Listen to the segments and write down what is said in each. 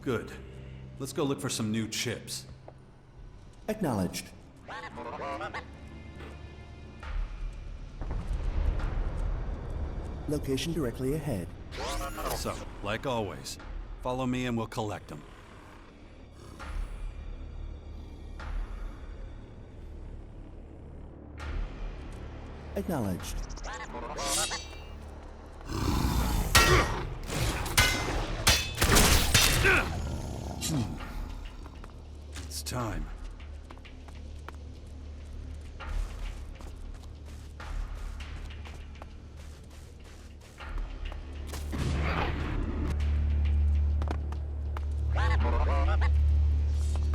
Good. Let's go look for some new chips. Acknowledged. Location directly ahead. So, like always, follow me and we'll collect them. Acknowledged. It's time.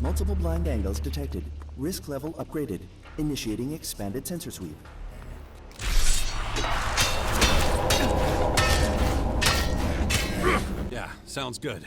Multiple blind angles detected. Risk level upgraded. Initiating expanded sensor sweep. Yeah, sounds good.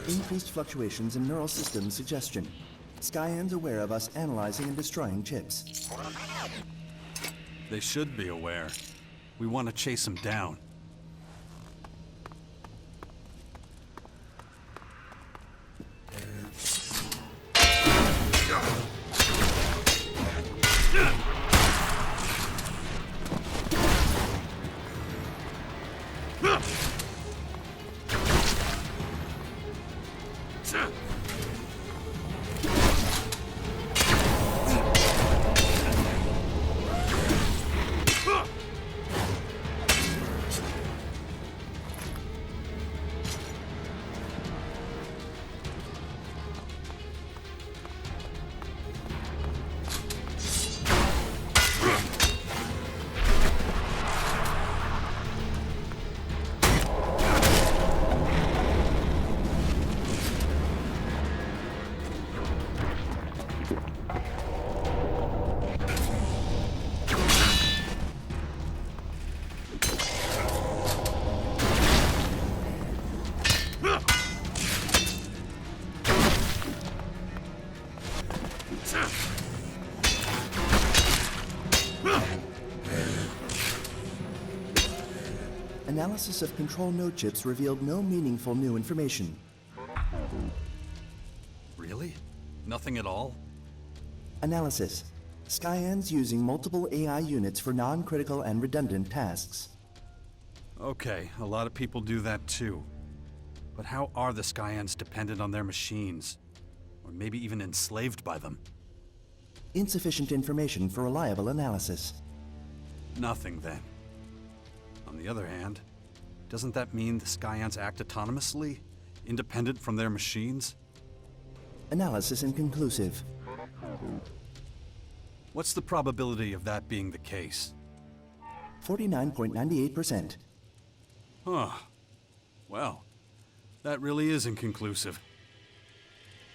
Increased fluctuations in neural system suggestion. Skyans aware of us analyzing and destroying chips. They should be aware. We want to chase them down. Analysis of control node chips revealed no meaningful new information. Really? Nothing at all? Analysis. Skyans using multiple AI units for non-critical and redundant tasks. Okay, a lot of people do that too. But how are the Skyans dependent on their machines? Or maybe even enslaved by them? Insufficient information for reliable analysis. Nothing then. On the other hand, doesn't that mean the Skyans act autonomously, independent from their machines? Analysis inconclusive. What's the probability of that being the case? 49.98%. Huh. Well, that really is inconclusive.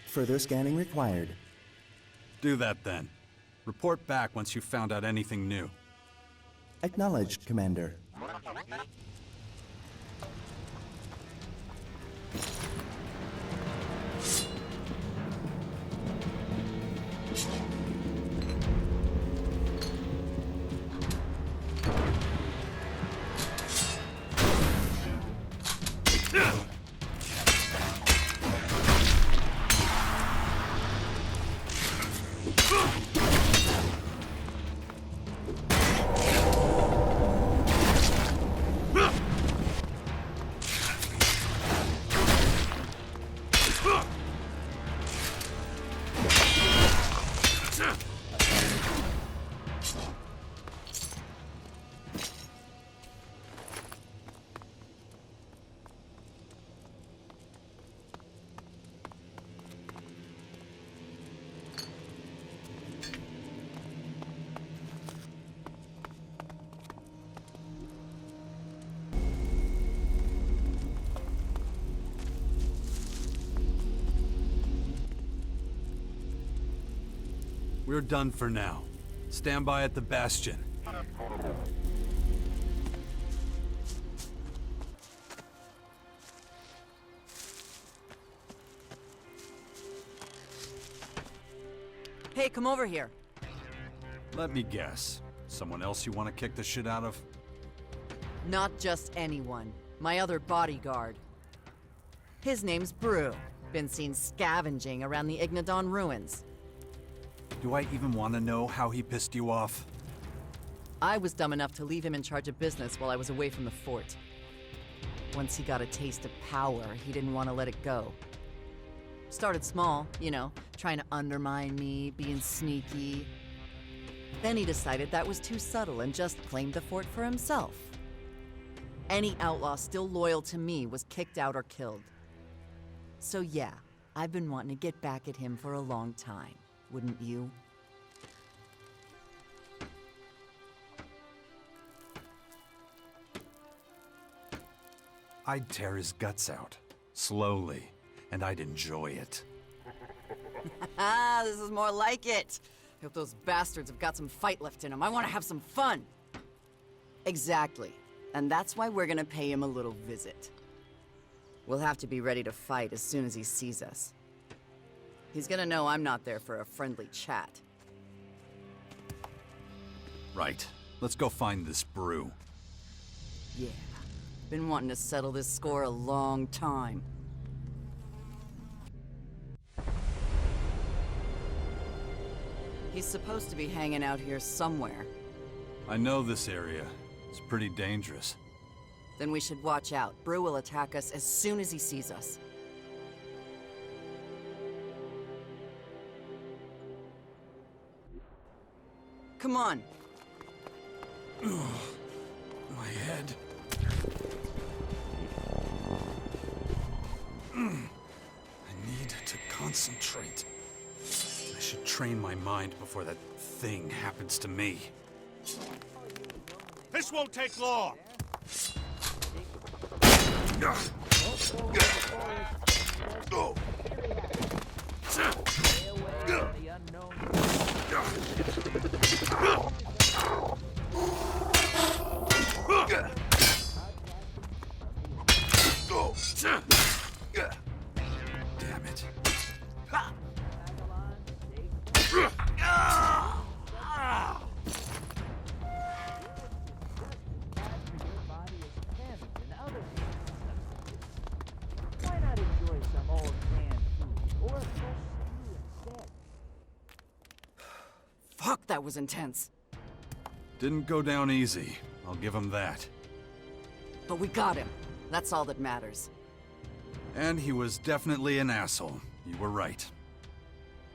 Further scanning required. Do that then. Report back once you've found out anything new. Acknowledged, Commander. We're done for now. Stand by at the Bastion. Hey, come over here. Let me guess. Someone else you want to kick the shit out of? Not just anyone. My other bodyguard. His name's Brew. Been seen scavenging around the Ignadon ruins. Do I even want to know how he pissed you off? I was dumb enough to leave him in charge of business while I was away from the fort. Once he got a taste of power, he didn't want to let it go. Started small, you know, trying to undermine me, being sneaky. Then he decided that was too subtle and just claimed the fort for himself. Any outlaw still loyal to me was kicked out or killed. So yeah, I've been wanting to get back at him for a long time. Wouldn't you? I'd tear his guts out. Slowly. And I'd enjoy it. Ah, this is more like it. If those bastards have got some fight left in them, I want to have some fun. Exactly. And that's why we're gonna pay him a little visit. We'll have to be ready to fight as soon as he sees us. He's gonna know I'm not there for a friendly chat. Right. Let's go find this Brew. Yeah. Been wanting to settle this score a long time. He's supposed to be hanging out here somewhere. I know this area. It's pretty dangerous. Then we should watch out. Brew will attack us as soon as he sees us. Come on. My head. I need to concentrate. I should train my mind before that thing happens to me. This won't take long. Damn it. Why not enjoy some old canned food or a fresh stew instead? Fuck, that was intense. Didn't go down easy. I'll give him that. But we got him. That's all that matters. And he was definitely an asshole. You were right.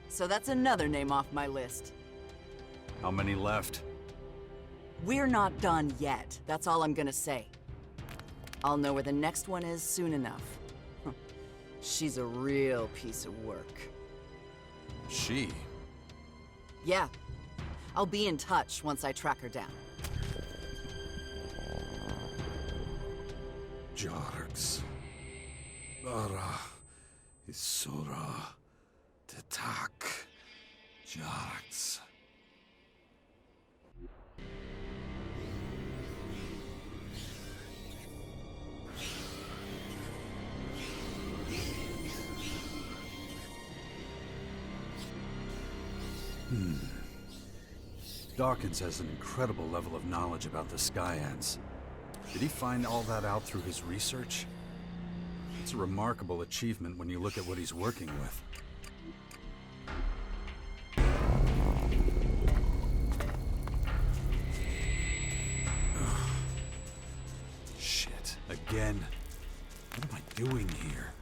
So that's another name off my list. How many left? We're not done yet. That's all I'm gonna say. I'll know where the next one is soon enough. She's a real piece of work. She? Yeah. I'll be in touch once I track her down. Jarx. Bara. Isura. Tetak. Jarx. Dawkins has an incredible level of knowledge about the Skyans. Did he find all that out through his research? It's a remarkable achievement when you look at what he's working with. Ugh. Shit, again. What am I doing here?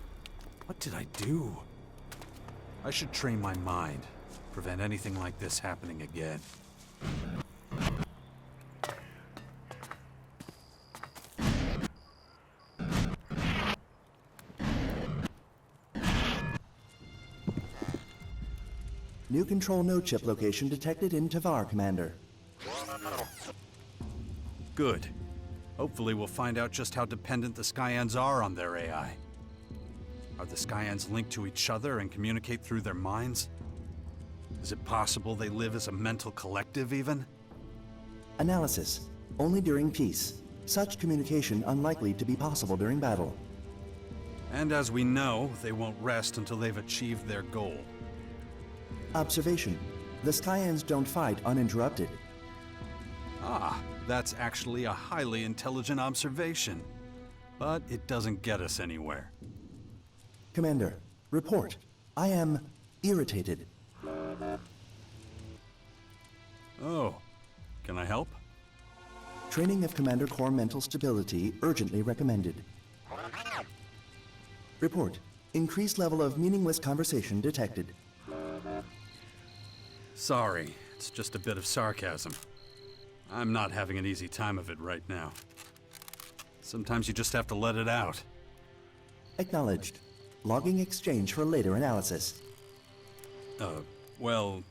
What did I do? I should train my mind, prevent anything like this happening again. New control node chip location detected in Tavar, Commander. Good. Hopefully we'll find out just how dependent the Skyans are on their AI. Are the Skyans linked to each other and communicate through their minds? Is it possible they live as a mental collective, even? Analysis. Only during peace. Such communication unlikely to be possible during battle. And as we know, they won't rest until they've achieved their goal. Observation. The Skyans don't fight uninterrupted. Ah, that's actually a highly intelligent observation. But it doesn't get us anywhere. Commander, report. I am irritated. Oh, can I help? Training of Commander Core mental stability urgently recommended. Report. Increased level of meaningless conversation detected. Sorry, it's just a bit of sarcasm. I'm not having an easy time of it right now. Sometimes you just have to let it out. Acknowledged. Logging exchange for later analysis. Well,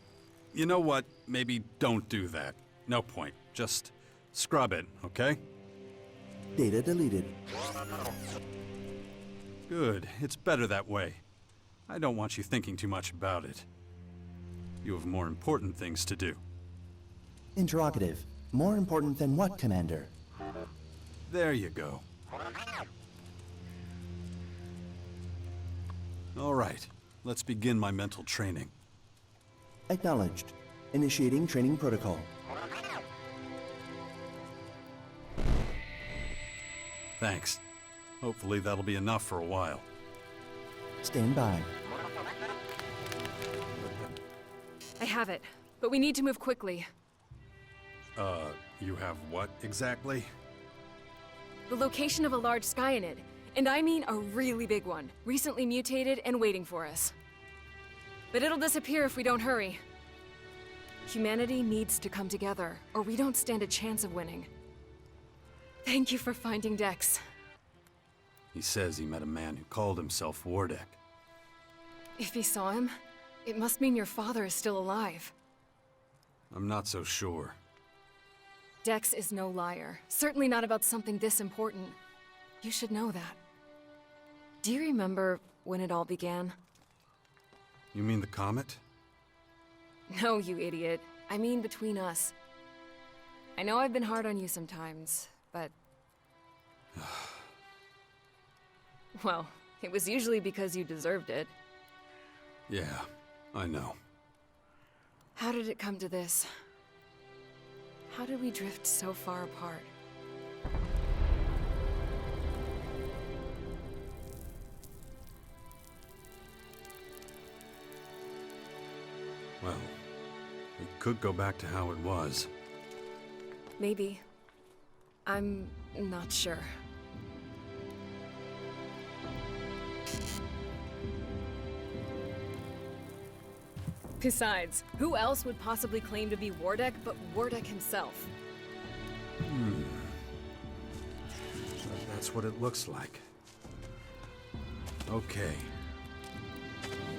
you know what? Maybe don't do that. No point. Just scrub it, okay? Data deleted. Good. It's better that way. I don't want you thinking too much about it. You have more important things to do. Interrogative. More important than what, Commander? There you go. All right. Let's begin my mental training. Acknowledged. Initiating training protocol. Thanks. Hopefully that'll be enough for a while. Stand by. I have it, but we need to move quickly. You have what exactly? The location of a large Skyanid, and I mean a really big one, recently mutated and waiting for us. But it'll disappear if we don't hurry. Humanity needs to come together, or we don't stand a chance of winning. Thank you for finding Dex. He says he met a man who called himself Wardek. If he saw him, it must mean your father is still alive. I'm not so sure. Dex is no liar. Certainly not about something this important. You should know that. Do you remember when it all began? You mean the comet? No, you idiot. I mean between us. I know I've been hard on you sometimes, but... well, it was usually because you deserved it. Yeah, I know. How did it come to this? How did we drift so far apart? Well, we could go back to how it was. Maybe. I'm not sure. Besides, who else would possibly claim to be Wardek but Wardek himself? That's what it looks like. Okay.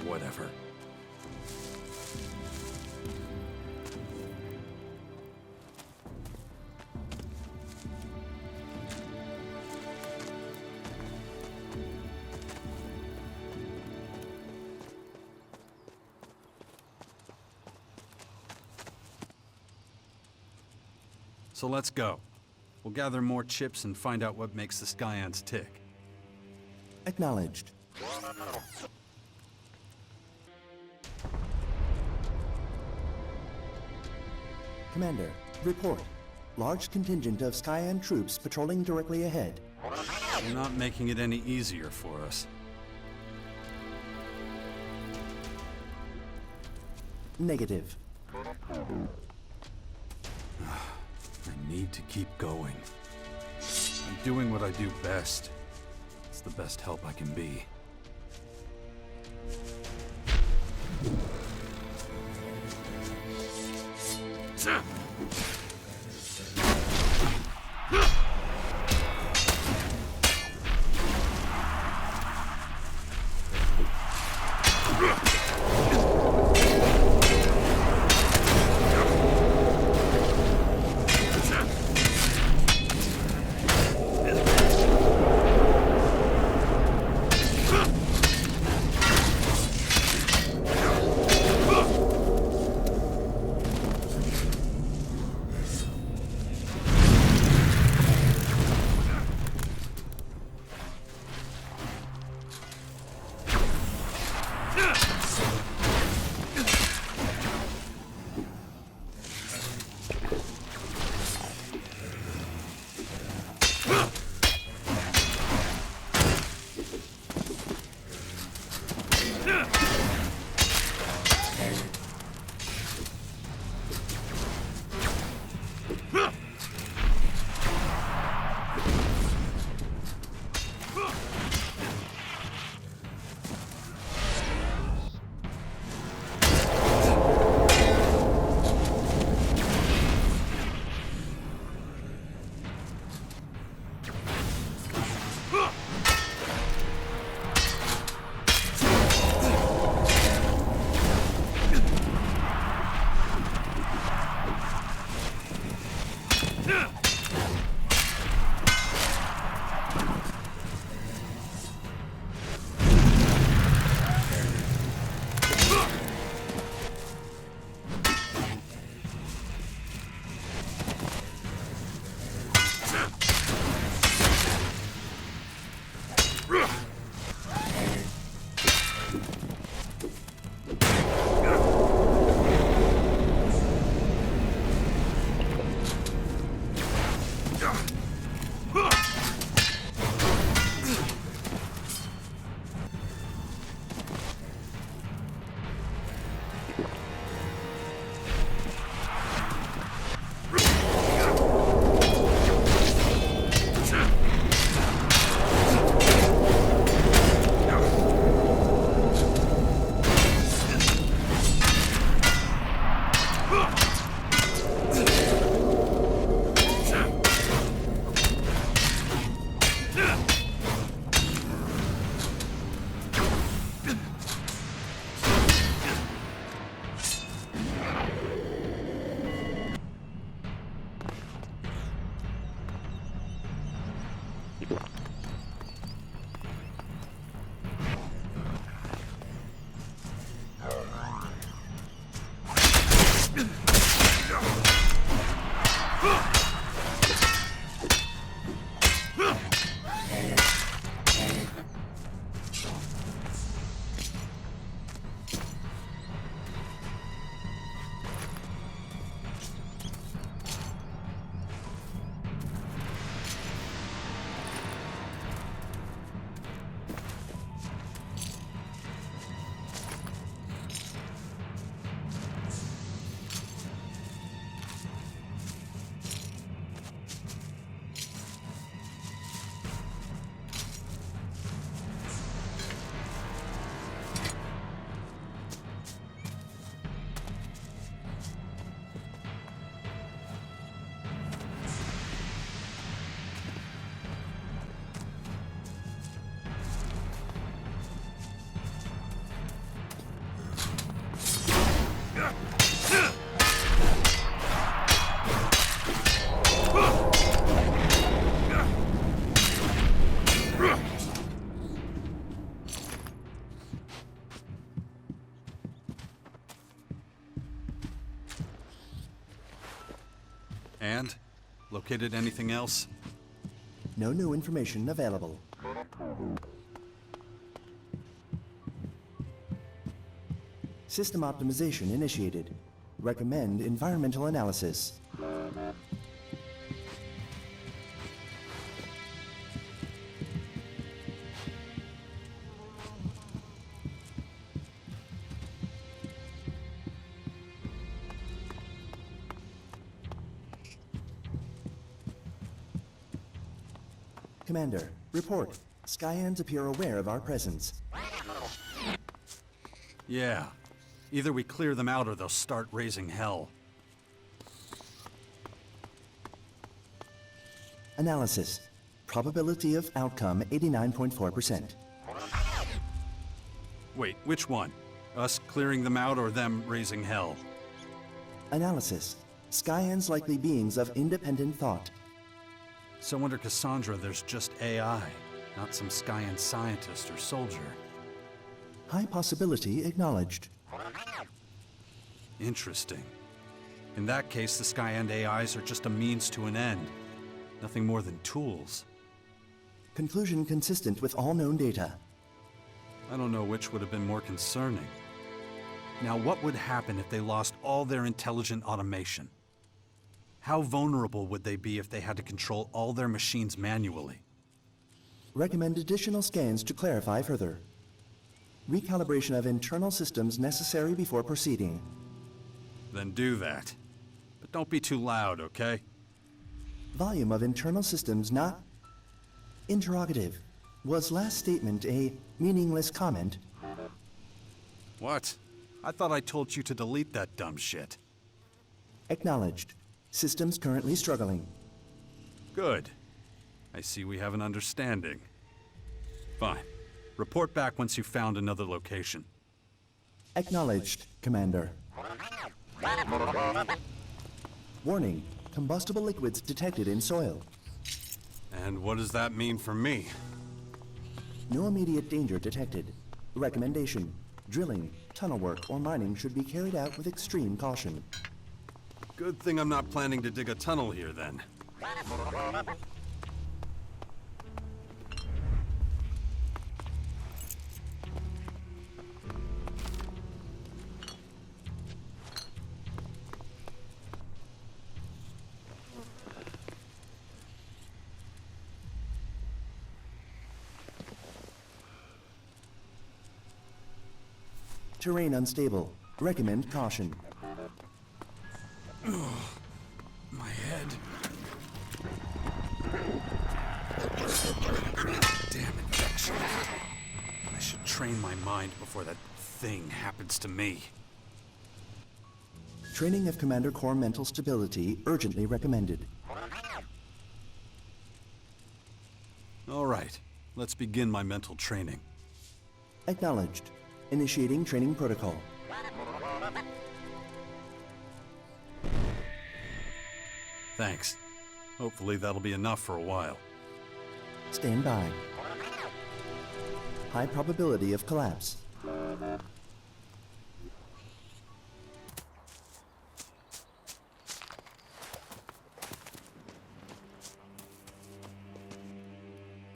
Whatever. So let's go. We'll gather more chips and find out what makes the Skyans tick. Acknowledged. Commander, report. Large contingent of Skyan troops patrolling directly ahead. You're not making it any easier for us. Negative. I need to keep going. I'm doing what I do best. It's the best help I can be. And? Located anything else? No new information available. System optimization initiated. Recommend environmental analysis. Commander, report. Skyans appear aware of our presence. Yeah. Either we clear them out or they'll start raising hell. Analysis. Probability of outcome 89.4%. Wait, which one? Us clearing them out or them raising hell? Analysis. Skyans likely beings of independent thought. So under Cassandra, there's just AI, not some Skyan scientist or soldier. High possibility acknowledged. Interesting. In that case, the Skyan AIs are just a means to an end. Nothing more than tools. Conclusion consistent with all known data. I don't know which would have been more concerning. Now, what would happen if they lost all their intelligent automation? How vulnerable would they be if they had to control all their machines manually? Recommend additional scans to clarify further. Recalibration of internal systems necessary before proceeding. Then do that. But don't be too loud, okay? Volume of internal systems not... Interrogative. Was last statement a meaningless comment? What? I thought I told you to delete that dumb shit. Acknowledged. Systems currently struggling. Good. I see we have an understanding. Fine. Report back once you've found another location. Acknowledged, Commander. Warning. Combustible liquids detected in soil. And what does that mean for me? No immediate danger detected. Recommendation. Drilling, tunnel work, or mining should be carried out with extreme caution. Good thing I'm not planning to dig a tunnel here, then. Terrain unstable. Recommend caution. My head. Damn infection. I should train my mind before that thing happens to me. Training of Commander Corps mental stability urgently recommended. All right, let's begin my mental training. Acknowledged. Initiating training protocol. Thanks. Hopefully that'll be enough for a while. Stand by. High probability of collapse.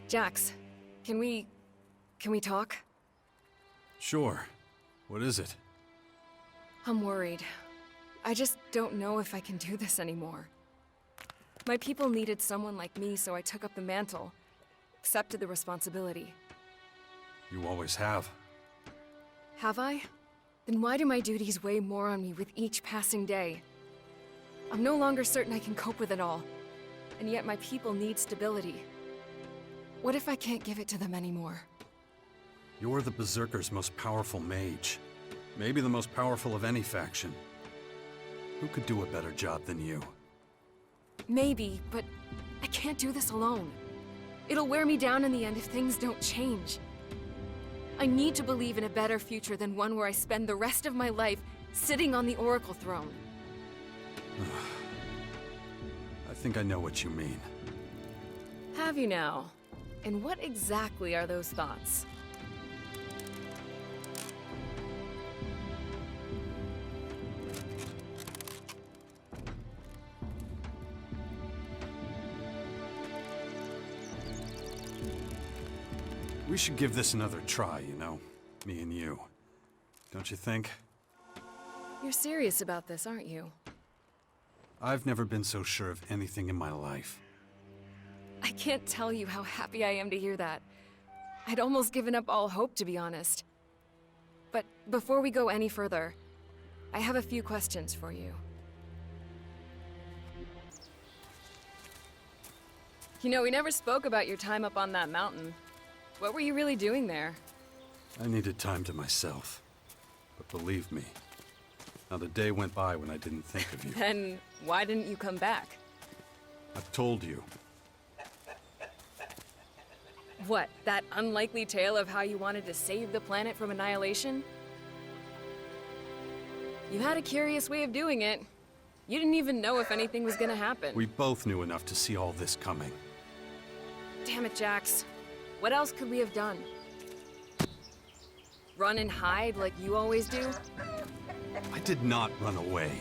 Jax, can we talk? Sure. What is it? I'm worried. I just don't know if I can do this anymore. My people needed someone like me, so I took up the mantle. Accepted the responsibility. You always have. Have I? Then why do my duties weigh more on me with each passing day? I'm no longer certain I can cope with it all. And yet my people need stability. What if I can't give it to them anymore? You're the Berserker's most powerful mage. Maybe the most powerful of any faction. Who could do a better job than you? Maybe, but I can't do this alone. It'll wear me down in the end if things don't change. I need to believe in a better future than one where I spend the rest of my life sitting on the Oracle throne. I think I know what you mean. Have you now? And what exactly are those thoughts? should give this another try, you know? Me and you. Don't you think? You're serious about this, aren't you? I've never been so sure of anything in my life. I can't tell you how happy I am to hear that. I'd almost given up all hope, to be honest. But before we go any further, I have a few questions for you. You know, we never spoke about your time up on that mountain. What were you really doing there? I needed time to myself. But believe me, not a day went by when I didn't think of you. Then why didn't you come back? I've told you. What, that unlikely tale of how you wanted to save the planet from annihilation? You had a curious way of doing it. You didn't even know if anything was gonna happen. We both knew enough to see all this coming. Damn it, Jax. What else could we have done? Run and hide like you always do? I did not run away.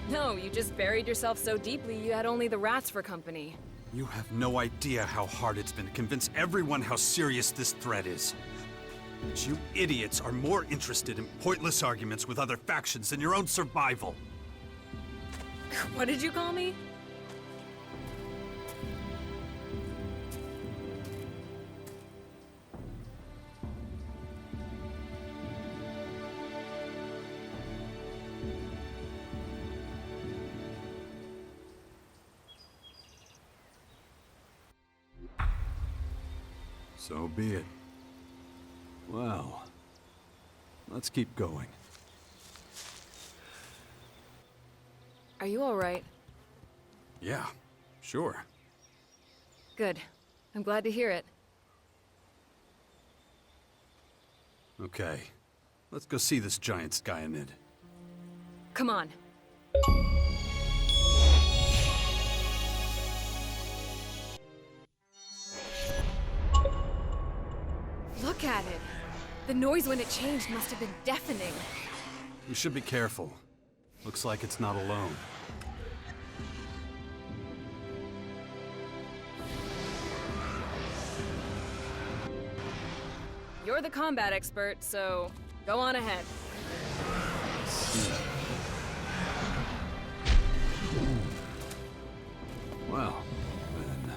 No, you just buried yourself so deeply you had only the rats for company. You have no idea how hard it's been to convince everyone how serious this threat is. But you idiots are more interested in pointless arguments with other factions than your own survival. What did you call me? So be it. Well, let's keep going. Are you all right? Yeah, sure. Good. I'm glad to hear it. Okay, let's go see this giant Skyanid. Come on. Look at it. The noise when it changed must have been deafening. We should be careful. Looks like it's not alone. You're the combat expert, so go on ahead. Well, then...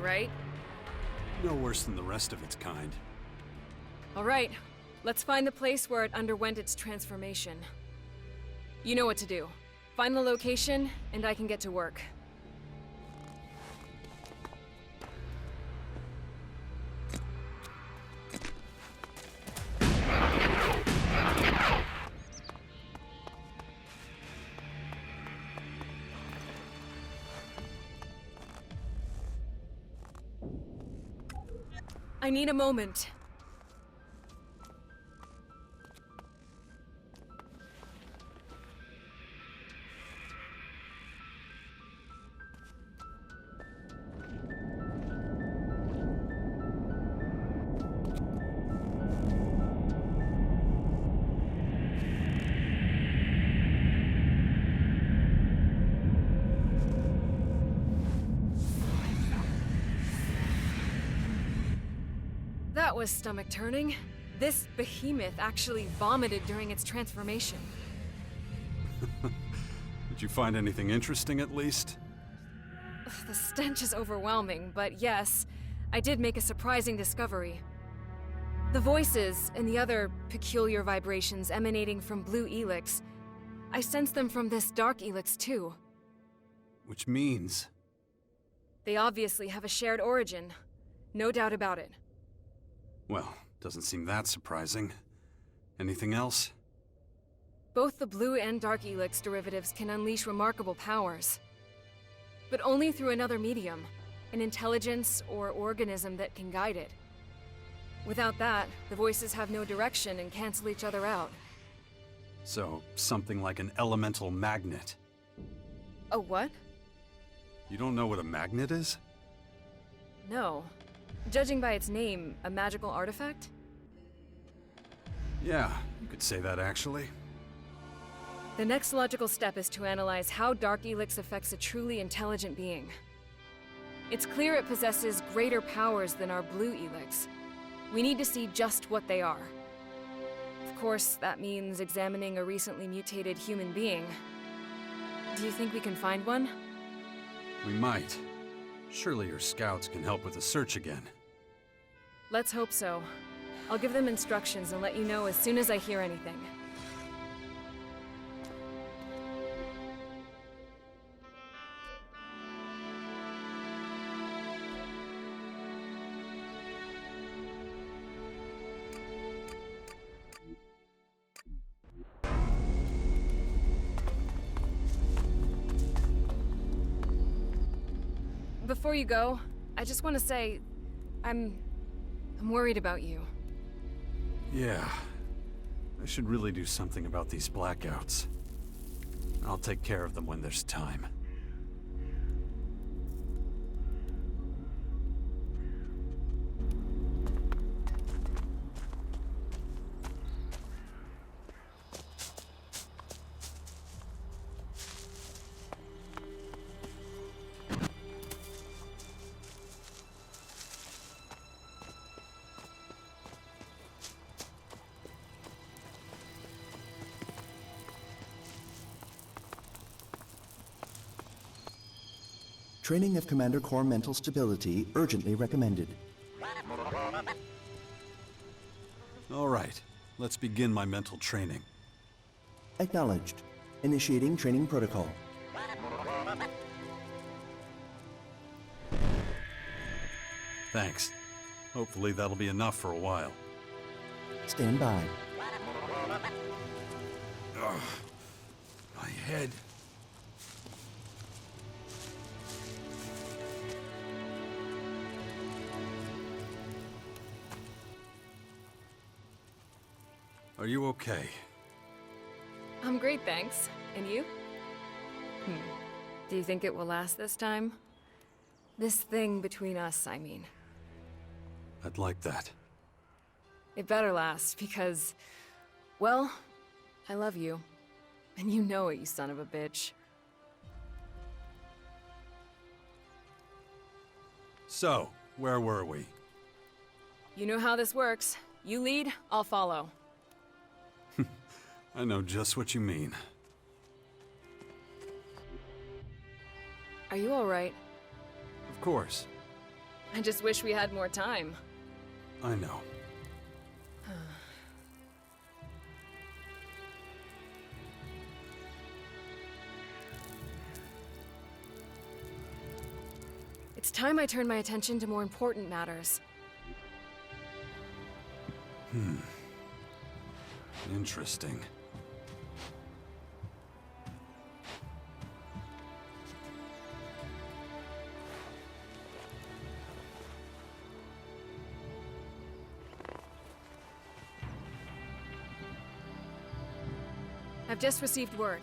Right? No worse than the rest of its kind. All right, let's find the place where it underwent its transformation. You know what to do. Find the location, and I can get to work. I need a moment. That was stomach-turning. This behemoth actually vomited during its transformation. Did you find anything interesting at least? Ugh, the stench is overwhelming, but yes, I did make a surprising discovery. The voices and the other peculiar vibrations emanating from Blue Elix, I sensed them from this Dark Elix too. Which means... They obviously have a shared origin. No doubt about it. Well, doesn't seem that surprising. Anything else? Both the Blue and Dark Elix derivatives can unleash remarkable powers. But only through another medium, an intelligence or organism that can guide it. Without that, the voices have no direction and cancel each other out. So, something like an elemental magnet. A what? You don't know what a magnet is? No. Judging by its name, a magical artifact? Yeah, you could say that actually. The next logical step is to analyze how Dark Elix affects a truly intelligent being. It's clear it possesses greater powers than our Blue Elix. We need to see just what they are. Of course, that means examining a recently mutated human being. Do you think we can find one? We might. Surely your scouts can help with the search again. Let's hope so. I'll give them instructions and let you know as soon as I hear anything. Before you go, I just want to say, I'm worried about you. Yeah. I should really do something about these blackouts. I'll take care of them when there's time. Training of Commander Corps mental stability urgently recommended. All right, let's begin my mental training. Acknowledged. Initiating training protocol. Thanks. Hopefully that'll be enough for a while. Stand by. Ugh. My head. Are you okay? I'm great, thanks. And you? Do you think it will last this time? This thing between us, I mean. I'd like that. It better last, because... well, I love you. And you know it, you son of a bitch. So, where were we? You know how this works. You lead, I'll follow. I know just what you mean. Are you alright? Of course. I just wish we had more time. I know. It's time I turn my attention to more important matters. Interesting. I've just received word.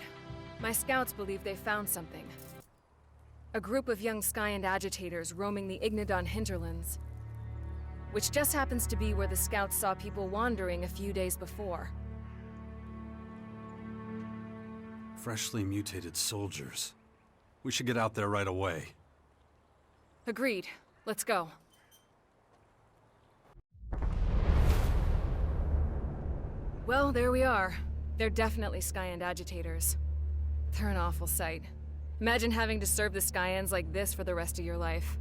My scouts believe they found something. A group of young Skyend agitators roaming the Ignadon hinterlands. Which just happens to be where the scouts saw people wandering a few days before. Freshly mutated soldiers. We should get out there right away. Agreed. Let's go. Well, there we are. They're definitely Skyend agitators. They're an awful sight. Imagine having to serve the Skyends like this for the rest of your life.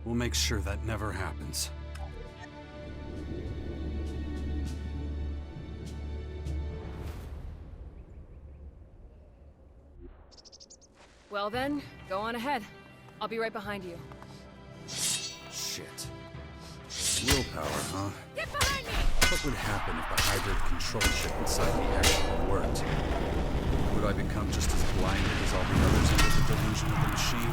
We'll make sure that never happens. Well then, go on ahead. I'll be right behind you. Shit. Willpower, huh? Get behind me! What would happen if the hybrid control chip inside me actually worked? Would I become just as blinded as all the others under the delusion of the machine?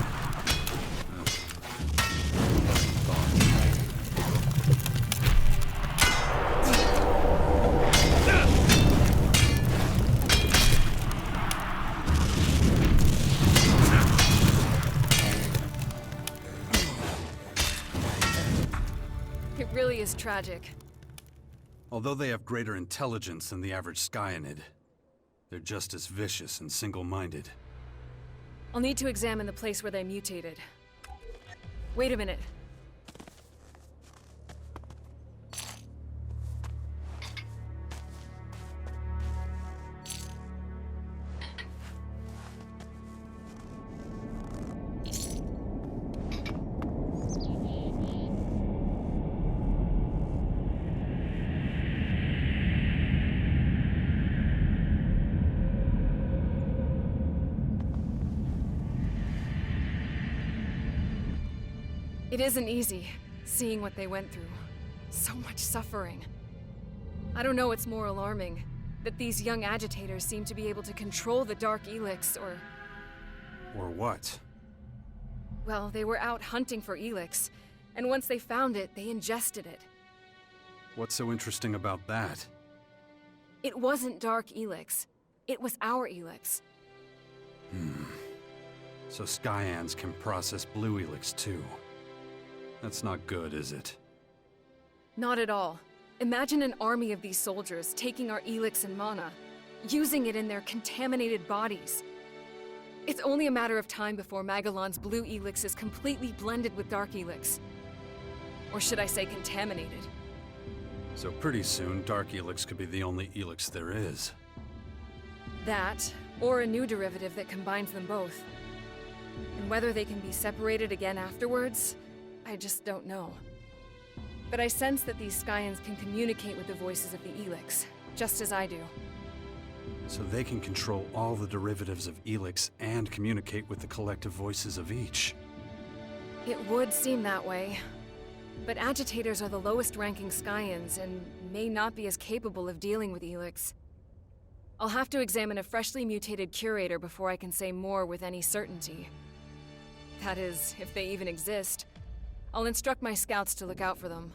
It really is tragic. Although they have greater intelligence than the average Skyanid, they're just as vicious and single-minded. I'll need to examine the place where they mutated. Wait a minute. It isn't easy, seeing what they went through. So much suffering. I don't know what's more alarming, that these young agitators seem to be able to control the Dark Elix, or... Or what? Well, they were out hunting for Elix, and once they found it, they ingested it. What's so interesting about that? It wasn't Dark Elix. It was our Elix. So Skyans can process Blue ELEX II. That's not good, is it? Not at all. Imagine an army of these soldiers taking our Elix and mana, using it in their contaminated bodies. It's only a matter of time before Magellan's Blue ELEX is completely blended with Dark ELEX. Or should I say contaminated? So pretty soon, Dark ELEX could be the only ELEX there is. That, or a new derivative that combines them both. And whether they can be separated again afterwards, I just don't know. But I sense that these Skyans can communicate with the voices of the ELEX, just as I do. So they can control all the derivatives of ELEX and communicate with the collective voices of each. It would seem that way. But agitators are the lowest ranking Skyans and may not be as capable of dealing with ELEX. I'll have to examine a freshly mutated curator before I can say more with any certainty. That is, if they even exist. I'll instruct my scouts to look out for them.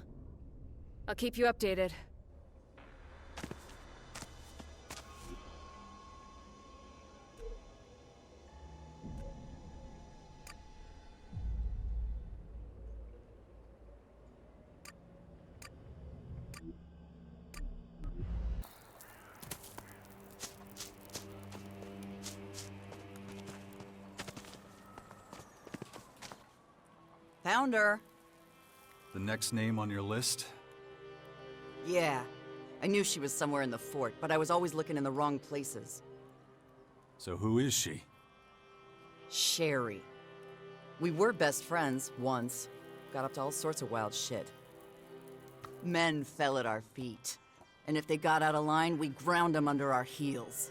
I'll keep you updated. Found her. The next name on your list? Yeah. I knew she was somewhere in the fort, but I was always looking in the wrong places. So who is she? Sherry. We were best friends, once. Got up to all sorts of wild shit. Men fell at our feet. And if they got out of line, we ground them under our heels.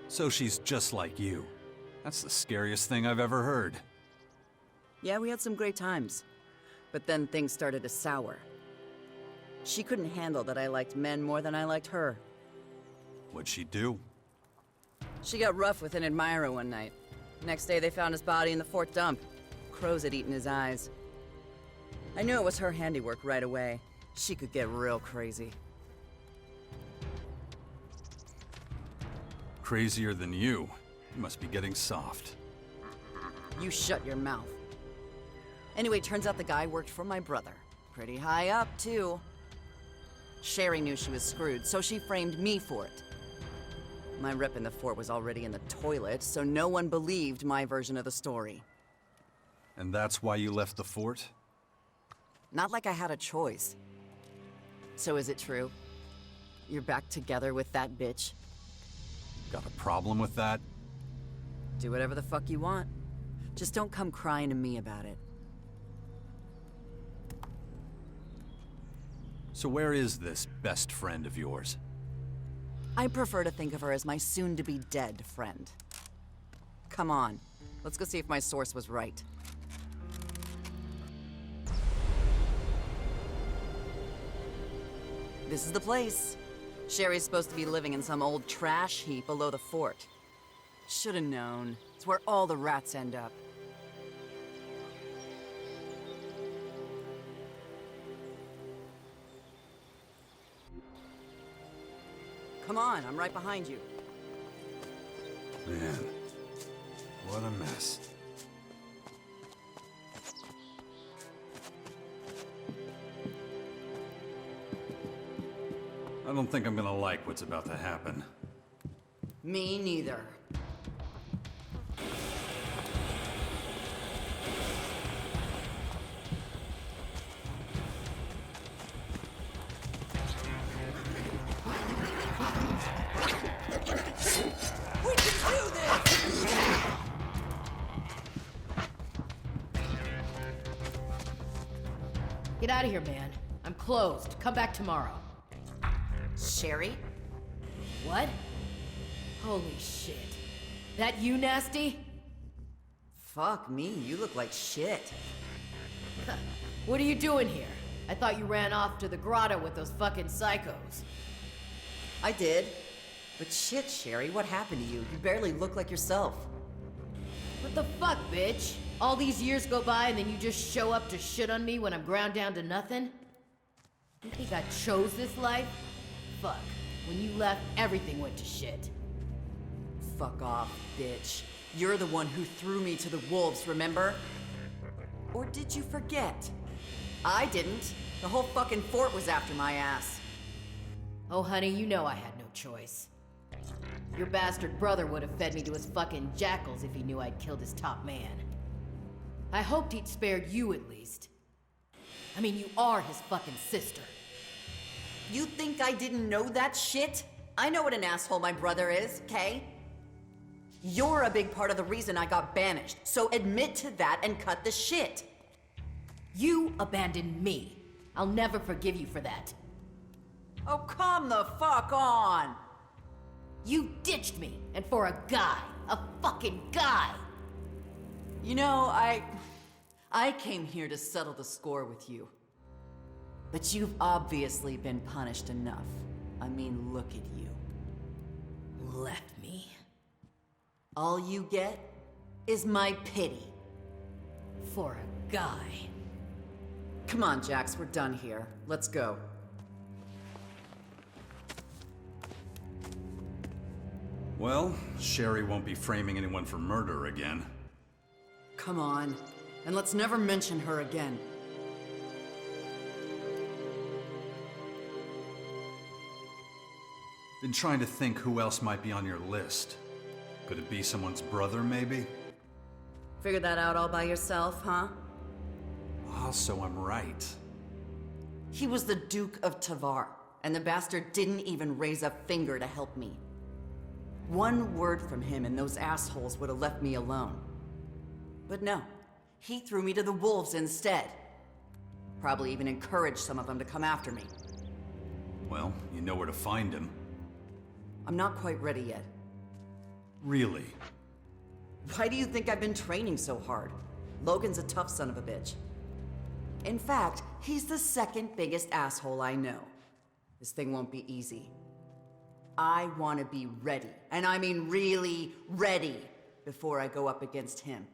So she's just like you. That's the scariest thing I've ever heard. Yeah, we had some great times. But then things started to sour. She couldn't handle that I liked men more than I liked her. What'd she do? She got rough with an admirer one night. Next day they found his body in the fort dump. Crows had eaten his eyes. I knew it was her handiwork right away. She could get real crazy. Crazier than you. You must be getting soft. You shut your mouth. Anyway, turns out the guy worked for my brother. Pretty high up, too. Sherry knew she was screwed, so she framed me for it. My rep in the fort was already in the toilet, so no one believed my version of the story. And that's why you left the fort? Not like I had a choice. So is it true? You're back together with that bitch? Got a problem with that? Do whatever the fuck you want. Just don't come crying to me about it. So where is this best friend of yours? I prefer to think of her as my soon-to-be dead friend. Come on, let's go see if my source was right. This is the place. Sherry's supposed to be living in some old trash heap below the fort. Should've known. It's where all the rats end up. Come on, I'm right behind you. Man, what a mess. I don't think I'm gonna like what's about to happen. Me neither. We can do this! Get out of here, man. I'm closed. Come back tomorrow. Sherry? What? Holy shit. That you, Nasty? Fuck me, you look like shit. What are you doing here? I thought you ran off to the grotto with those fucking psychos. I did. But shit, Sherry, what happened to you? You barely look like yourself. What the fuck, bitch? All these years go by and then you just show up to shit on me when I'm ground down to nothing? You think I chose this life? Fuck. When you left, everything went to shit. Fuck off, bitch. You're the one who threw me to the wolves, remember? Or did you forget? I didn't. The whole fucking fort was after my ass. Oh, honey, you know I had no choice. Your bastard brother would have fed me to his fucking jackals if he knew I'd killed his top man. I hoped he'd spared you at least. I mean, you are his fucking sister. You think I didn't know that shit? I know what an asshole my brother is, okay? You're a big part of the reason I got banished, so admit to that and cut the shit. You abandoned me. I'll never forgive you for that. Oh, come the fuck on! You ditched me, and for a guy. A fucking guy! You know, I came here to settle the score with you. But you've obviously been punished enough. I mean, look at you. Left me. All you get is my pity. For a guy. Come on, Jax, we're done here. Let's go. Well, Sherry won't be framing anyone for murder again. Come on. And let's never mention her again. Been trying to think who else might be on your list. Could it be someone's brother, maybe? Figured that out all by yourself, huh? Ah, so I'm right. He was the Duke of Tavar, and the bastard didn't even raise a finger to help me. One word from him and those assholes would have left me alone. But no, he threw me to the wolves instead. Probably even encouraged some of them to come after me. Well, you know where to find him. I'm not quite ready yet. Really? Why do you think I've been training so hard? Logan's a tough son of a bitch. In fact, he's the second biggest asshole I know. This thing won't be easy. I want to be ready, and I mean really ready, before I go up against him.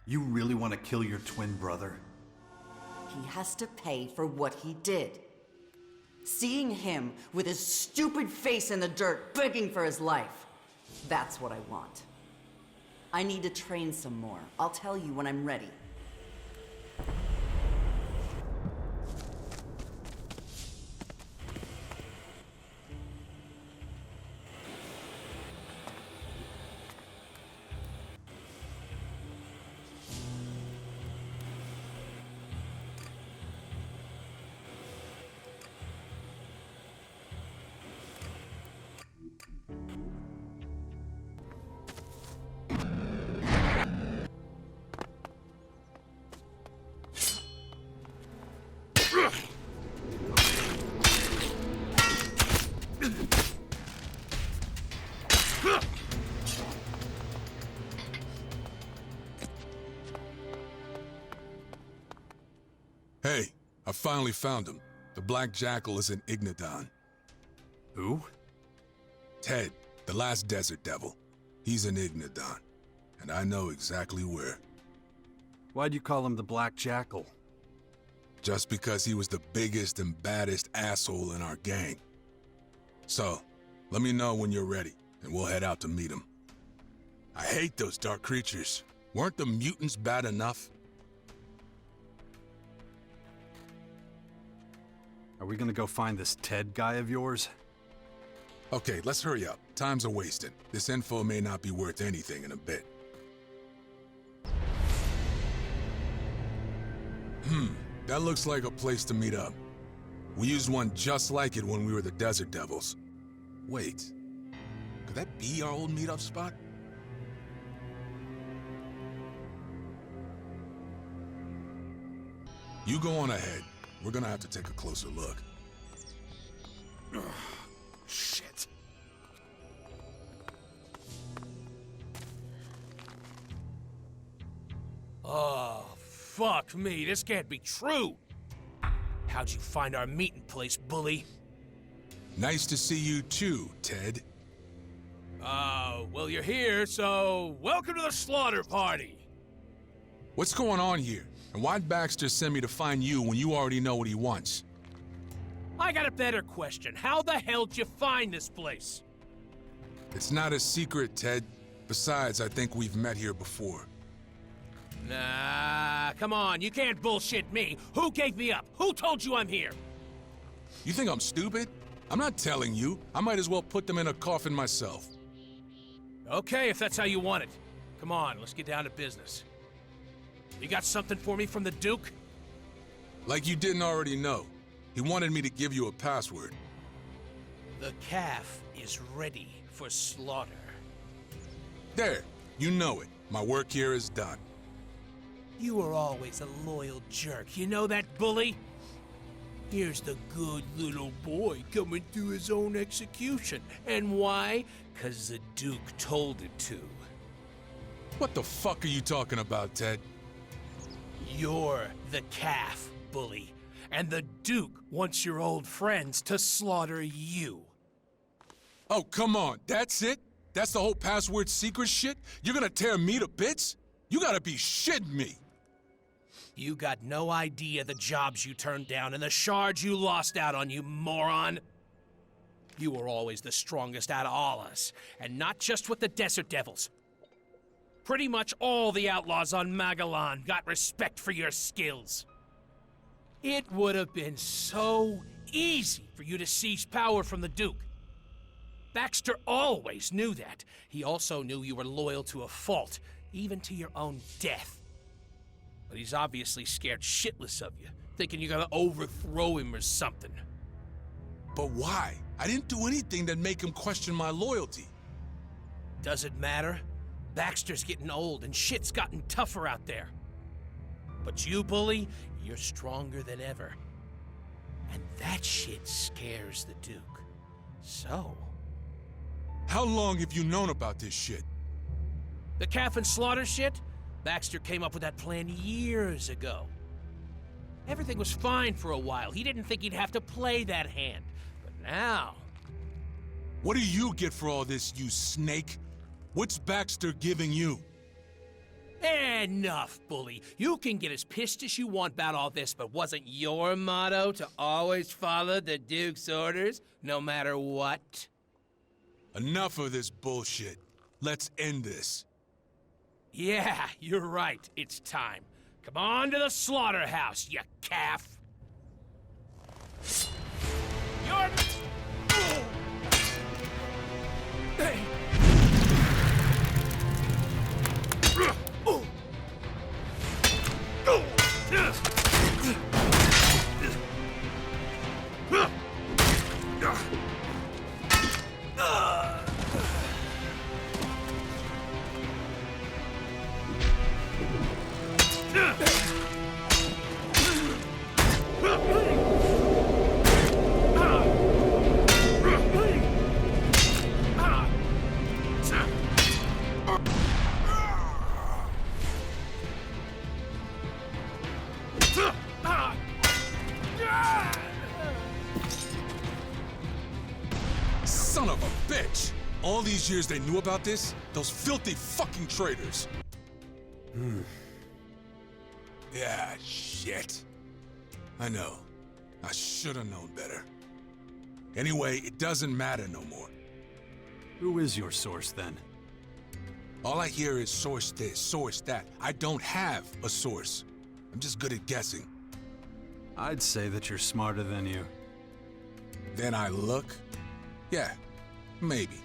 You really want to kill your twin brother? He has to pay for what he did. Seeing him with his stupid face in the dirt begging for his life, that's what I want. I need to train some more. I'll tell you when I'm ready. Hey, I finally found him. The Black Jackal is an Ignodon. Who? Ted, the last Desert Devil. He's an Ignodon, and I know exactly where. Why'd you call him the Black Jackal? Just because he was the biggest and baddest asshole in our gang. So, let me know when you're ready, and we'll head out to meet him. I hate those dark creatures. Weren't the mutants bad enough? Are we gonna go find this Ted guy of yours? Okay, let's hurry up. Time's a wasting. This info may not be worth anything in a bit. That looks like a place to meet up. We used one just like it when we were the Desert Devils. Wait, could that be our old meetup spot? You go on ahead. We're gonna have to take a closer look. Shit. Oh, fuck me, this can't be true! How'd you find our meeting place, bully? Nice to see you too, Ted. Well, you're here, so welcome to the slaughter party! What's going on here? And why'd Baxter send me to find you when you already know what he wants? I got a better question. How the hell did you find this place? It's not a secret, Ted. Besides, I think we've met here before. Nah, come on, you can't bullshit me. Who gave me up? Who told you I'm here? You think I'm stupid? I'm not telling you. I might as well put them in a coffin myself. Okay, if that's how you want it. Come on, let's get down to business. You got something for me from the Duke? Like you didn't already know. He wanted me to give you a password. The calf is ready for slaughter. There, you know it. My work here is done. You were always a loyal jerk, you know that, bully? Here's the good little boy coming to his own execution. And why? 'Cause the Duke told it to. What the fuck are you talking about, Ted? You're the calf, bully. And the Duke wants your old friends to slaughter you. Oh, come on. That's it? That's the whole password secret shit? You're gonna tear me to bits? You gotta be shitting me. You got no idea the jobs you turned down and the shards you lost out on, you moron. You were always the strongest out of all us, and not just with the Desert Devils. Pretty much all the outlaws on Magellan got respect for your skills. It would have been so easy for you to seize power from the Duke. Baxter always knew that. He also knew you were loyal to a fault, even to your own death. But he's obviously scared shitless of you, thinking you're gonna overthrow him or something. But why? I didn't do anything that make him question my loyalty. Does it matter? Baxter's getting old and shit's gotten tougher out there. But you, bully, you're stronger than ever. And that shit scares the Duke. So... How long have you known about this shit? The calf and slaughter shit? Baxter came up with that plan years ago. Everything was fine for a while. He didn't think he'd have to play that hand. But now... What do you get for all this, you snake? What's Baxter giving you? Enough, bully. You can get as pissed as you want about all this, but wasn't your motto to always follow the Duke's orders, no matter what? Enough of this bullshit. Let's end this. Yeah, you're right. It's time. Come on to the slaughterhouse, you calf. You're... Hey. these years they knew about this? Those filthy fucking traitors! Yeah, shit. I know. I should've known better. Anyway, it doesn't matter no more. Who is your source, then? All I hear is source this, source that. I don't have a source. I'm just good at guessing. I'd say that you're smarter than you. Then I look? Yeah, maybe.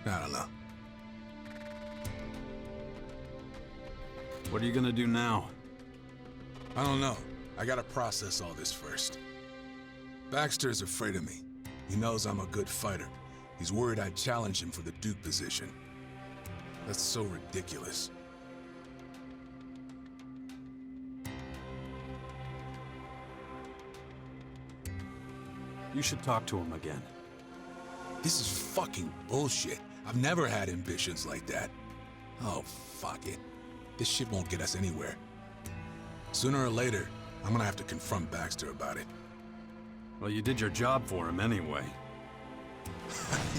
I don't know. What are you gonna do now? I don't know. I gotta process all this first. Baxter's afraid of me. He knows I'm a good fighter. He's worried I'd challenge him for the Duke position. That's so ridiculous. You should talk to him again. This is fucking bullshit. I've never had ambitions like that. Oh, fuck it. This shit won't get us anywhere. Sooner or later, I'm gonna have to confront Baxter about it. Well, you did your job for him anyway.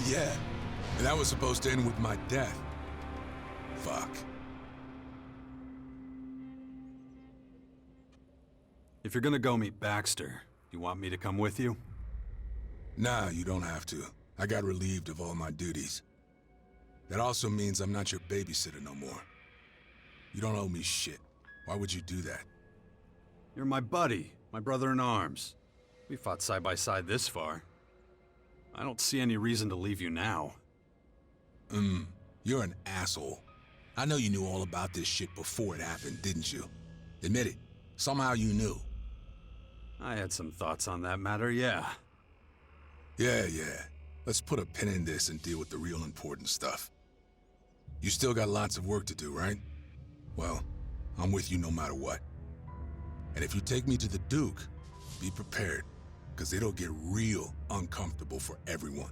Yeah, and that was supposed to end with my death. Fuck. If you're gonna go meet Baxter, you want me to come with you? Nah, you don't have to. I got relieved of all my duties. That also means I'm not your babysitter no more. You don't owe me shit. Why would you do that? You're my buddy, my brother in arms. We fought side by side this far. I don't see any reason to leave you now. You're an asshole. I know you knew all about this shit before it happened, didn't you? Admit it. Somehow you knew. I had some thoughts on that matter, yeah. Yeah. Let's put a pin in this and deal with the real important stuff. You still got lots of work to do, right? Well, I'm with you no matter what. And if you take me to the Duke, be prepared, because it'll get real uncomfortable for everyone.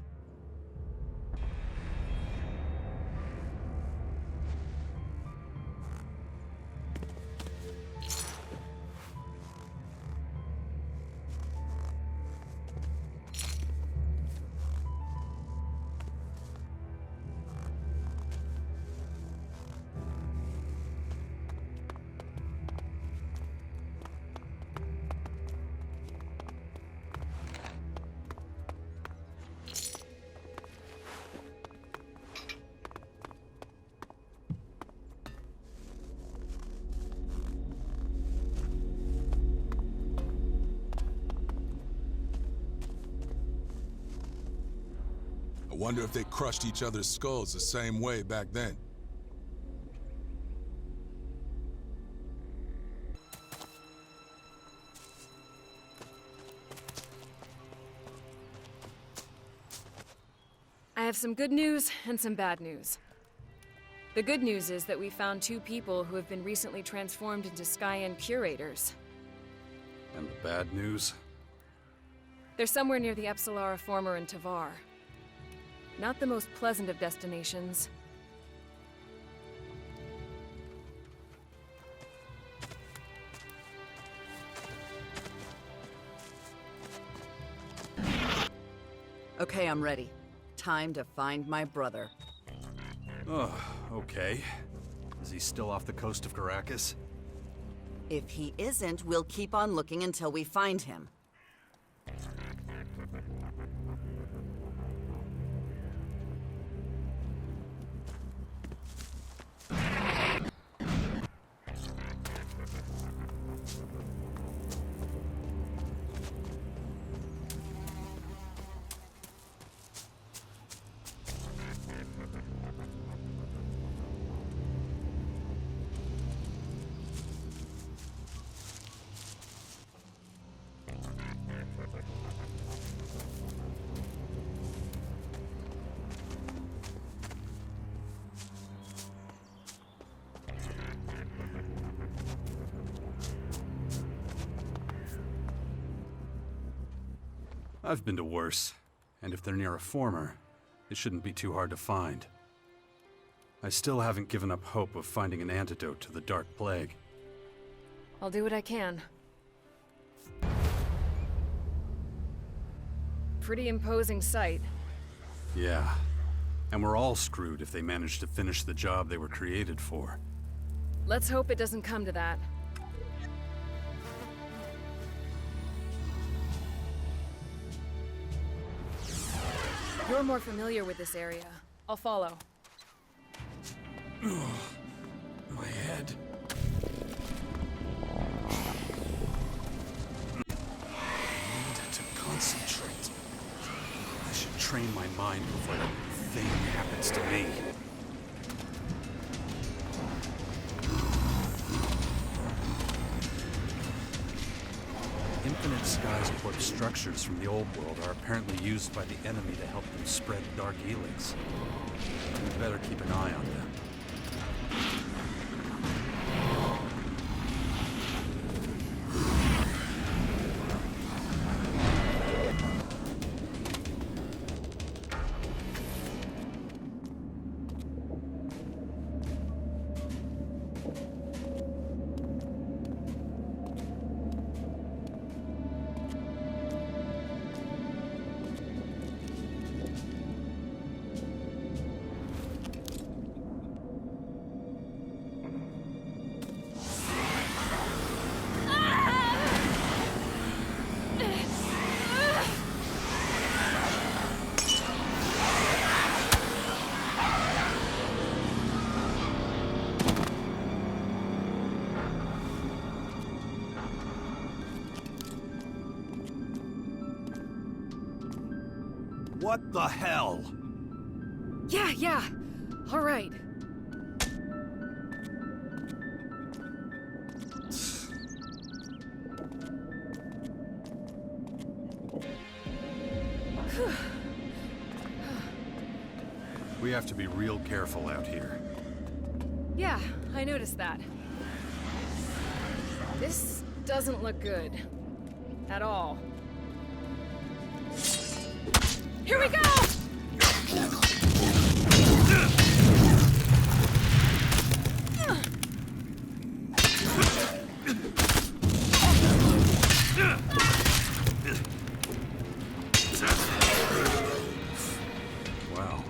I wonder if they crushed each other's skulls the same way back then. I have some good news and some bad news. The good news is that we found 2 people who have been recently transformed into Skyan curators. And the bad news? They're somewhere near the Epsilara Former in Tavar. Not the most pleasant of destinations. Okay, I'm ready. Time to find my brother. Oh, okay. Is he still off the coast of Caracas? If he isn't, we'll keep on looking until we find him. I've been to worse, and if they're near a former, it shouldn't be too hard to find. I still haven't given up hope of finding an antidote to the Dark Plague. I'll do what I can. Pretty imposing sight. Yeah. And we're all screwed if they manage to finish the job they were created for. Let's hope it doesn't come to that. You're more familiar with this area. I'll follow. My head. I need to concentrate. I should train my mind before that thing happens to me. Infinite Skies Corp structures from the old world are apparently used by the enemy to help them spread dark elix. We better keep an eye on them. What the hell? Yeah. All right. We have to be real careful out here. Yeah, I noticed that. This doesn't look good. At all. Here we go! Wow.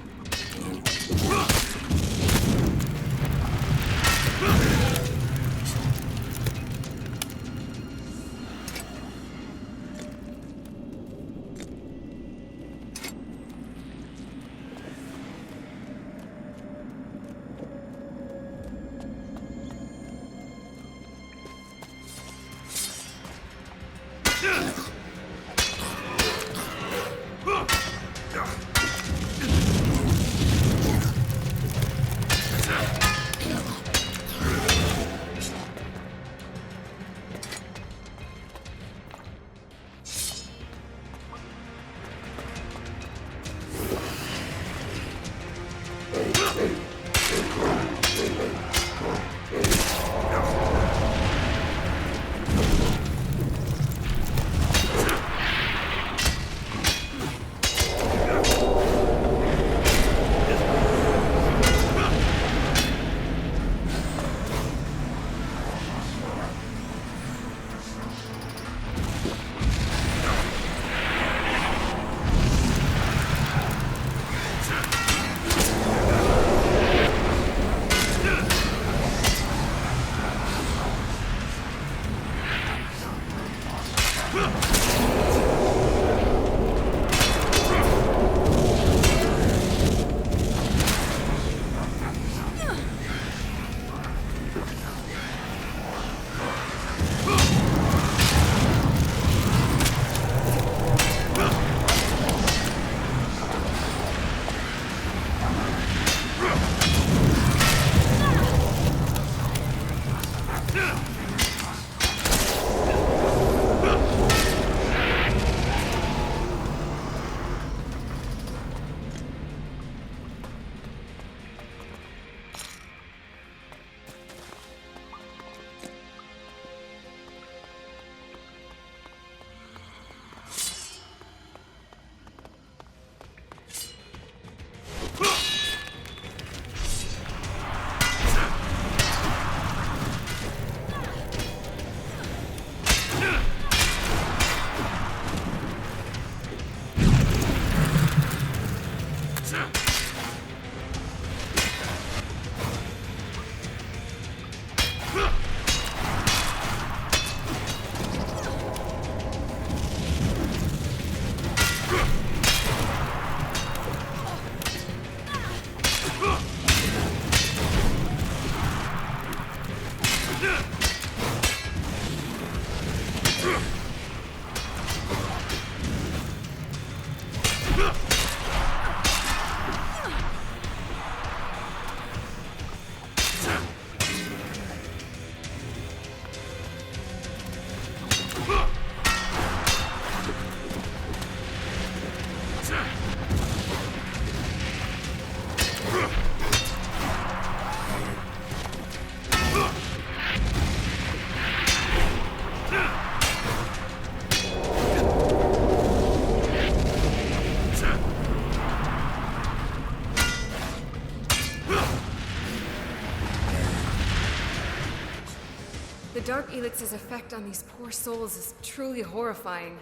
Dark Elix's effect on these poor souls is truly horrifying.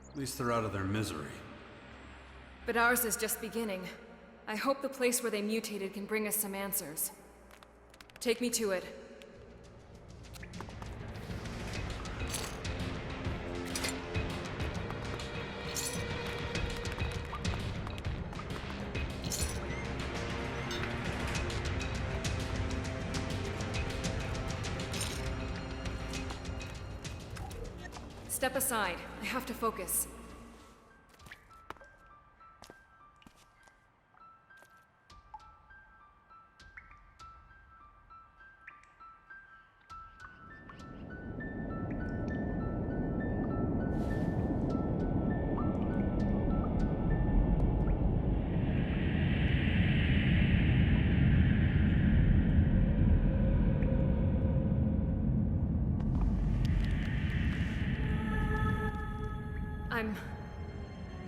At least they're out of their misery. But ours is just beginning. I hope the place where they mutated can bring us some answers. Take me to it. Step aside. I have to focus.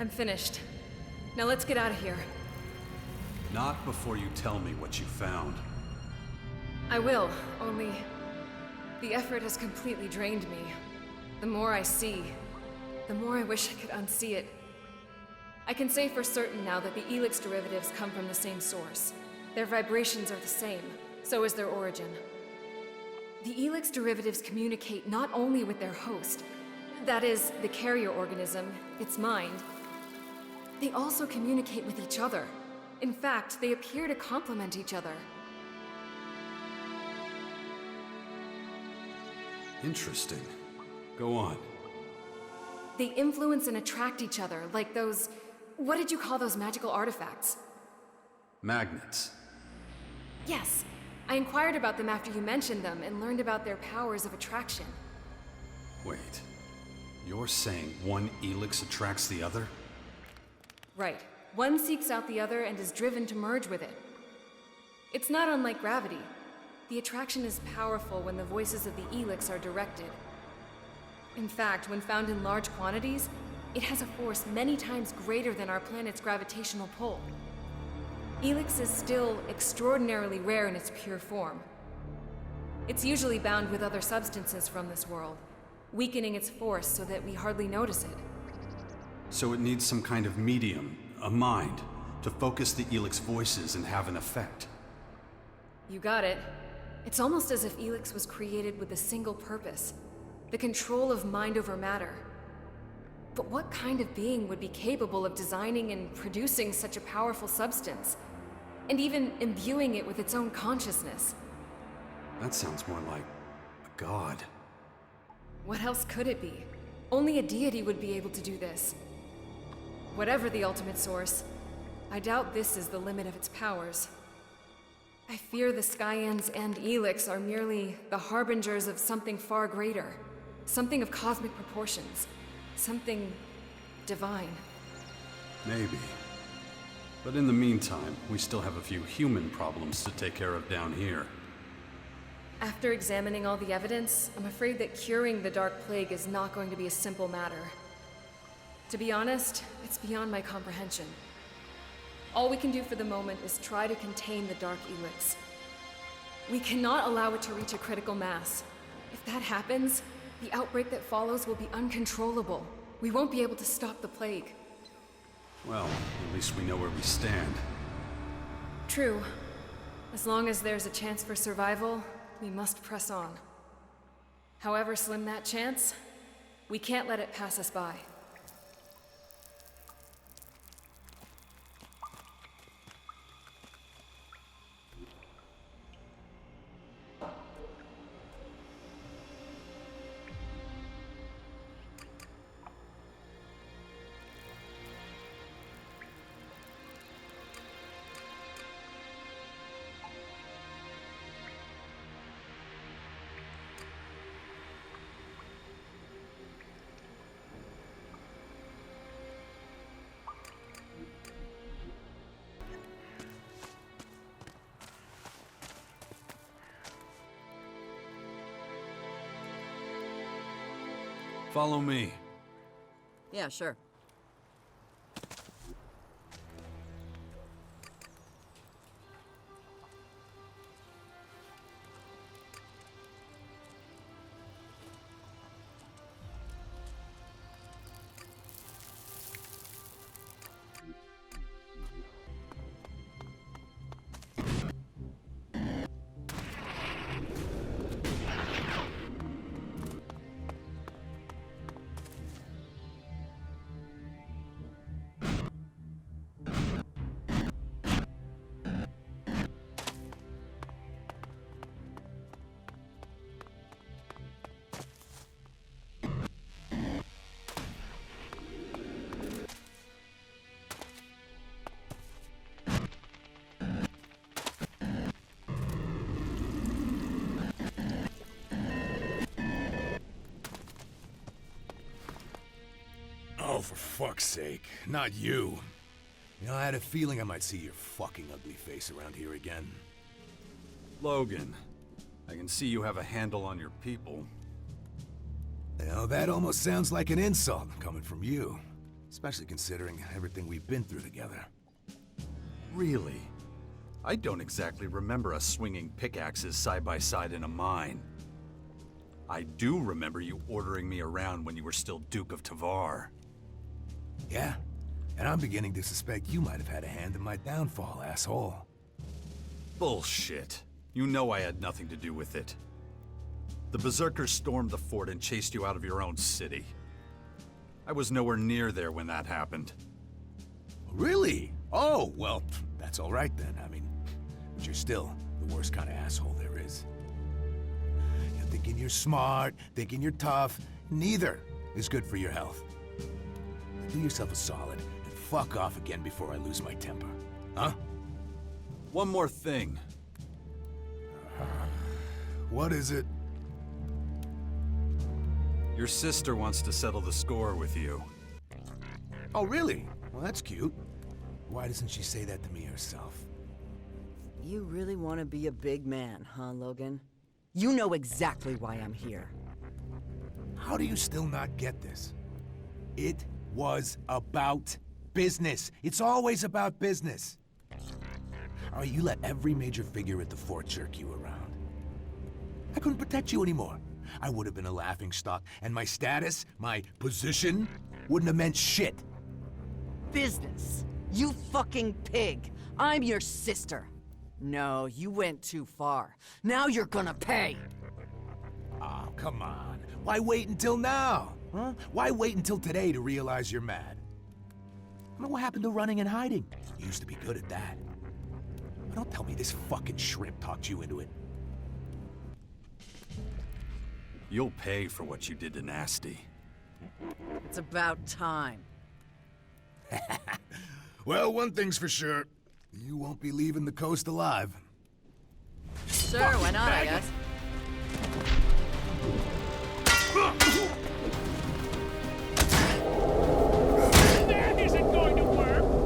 I'm finished. Now let's get out of here. Not before you tell me what you found. I will, only the effort has completely drained me. The more I see, the more I wish I could unsee it. I can say for certain now that the Elix derivatives come from the same source. Their vibrations are the same, so is their origin. The Elix derivatives communicate not only with their host, that is, the carrier organism, its mind. They also communicate with each other. In fact, they appear to complement each other. Interesting. Go on. They influence and attract each other, like those... What did you call those magical artifacts? Magnets. Yes. I inquired about them after you mentioned them and learned about their powers of attraction. Wait. You're saying one elix attracts the other? Right. One seeks out the other and is driven to merge with it. It's not unlike gravity. The attraction is powerful when the voices of the elix are directed. In fact, when found in large quantities, it has a force many times greater than our planet's gravitational pull. Elix is still extraordinarily rare in its pure form. It's usually bound with other substances from this world, weakening its force so that we hardly notice it. So it needs some kind of medium, a mind, to focus the elix voices and have an effect. You got it. It's almost as if Elix was created with a single purpose: the control of mind over matter. But what kind of being would be capable of designing and producing such a powerful substance, and even imbuing it with its own consciousness? That sounds more like a god. What else could it be? Only a deity would be able to do this. Whatever the ultimate source, I doubt this is the limit of its powers. I fear the Skyans and Elix are merely the harbingers of something far greater. Something of cosmic proportions. Something divine. Maybe. But in the meantime, we still have a few human problems to take care of down here. After examining all the evidence, I'm afraid that curing the Dark Plague is not going to be a simple matter. To be honest, it's beyond my comprehension. All we can do for the moment is try to contain the Dark Elix. We cannot allow it to reach a critical mass. If that happens, the outbreak that follows will be uncontrollable. We won't be able to stop the plague. Well, at least we know where we stand. True. As long as there's a chance for survival, we must press on. However slim that chance, we can't let it pass us by. Follow me. Yeah, sure. for fuck's sake. Not you. You know, I had a feeling I might see your fucking ugly face around here again. Logan, I can see you have a handle on your people. You know, that almost sounds like an insult coming from you. Especially considering everything we've been through together. Really? I don't exactly remember us swinging pickaxes side by side in a mine. I do remember you ordering me around when you were still Duke of Tavar. Yeah, and I'm beginning to suspect you might have had a hand in my downfall, asshole. Bullshit. You know I had nothing to do with it. The Berserkers stormed the fort and chased you out of your own city. I was nowhere near there when that happened. Really? Oh, well, that's all right then. I mean, but you're still the worst kind of asshole there is. You're thinking you're smart, thinking you're tough. Neither is good for your health. Do yourself a solid and fuck off again before I lose my temper. Huh? One more thing. What is it? Your sister wants to settle the score with you. Oh, really? Well, that's cute. Why doesn't she say that to me herself? You really want to be a big man, huh, Logan? You know exactly why I'm here. How do you still not get this? It was about business. It's always about business. All right, you let every major figure at the fort jerk you around. I couldn't protect you anymore. I would have been a laughingstock, and my status, my position, wouldn't have meant shit. Business. You fucking pig. I'm your sister. No, you went too far. Now you're gonna pay. Oh, come on. Why wait until now? Huh? Why wait until today to realize you're mad? I mean, what happened to running and hiding? You used to be good at that. But don't tell me this fucking shrimp talked you into it. You'll pay for what you did to Nasty. It's about time. Well, one thing's for sure. You won't be leaving the coast alive. Sure, why not, I guess. That isn't going to work!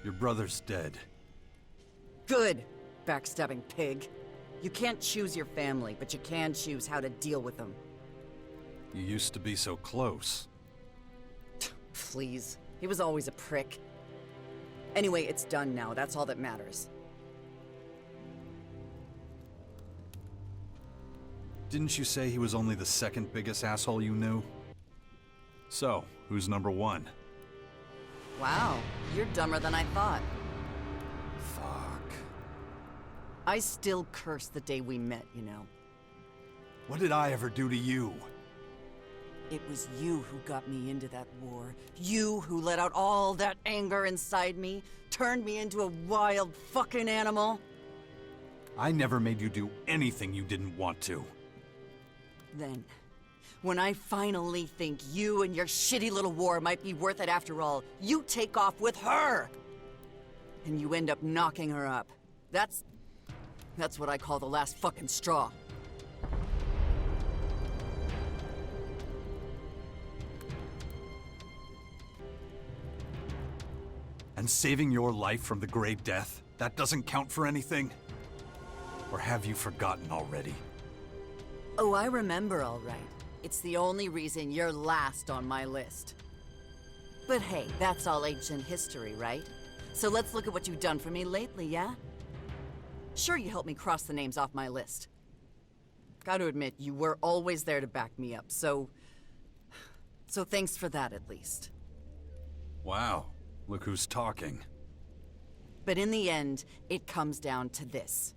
Your brother's dead. Good, backstabbing pig. You can't choose your family, but you can choose how to deal with them. You used to be so close. Please. He was always a prick. Anyway, it's done now. That's all that matters. Didn't you say he was only the second biggest asshole you knew? So, who's number one? Wow, you're dumber than I thought. Fuck. I still curse the day we met, you know. What did I ever do to you? It was you who got me into that war. You who let out all that anger inside me, turned me into a wild fucking animal. I never made you do anything you didn't want to. Then, when I finally think you and your shitty little war might be worth it after all, you take off with her! And you end up knocking her up. That's what I call the last fucking straw. And saving your life from the Grey Death, that doesn't count for anything? Or have you forgotten already? Oh, I remember all right. It's the only reason you're last on my list. But hey, that's all ancient history, right? So let's look at what you've done for me lately, yeah? Sure, you helped me cross the names off my list. Gotta admit, you were always there to back me up, so thanks for that at least. Wow, look who's talking. But in the end, it comes down to this.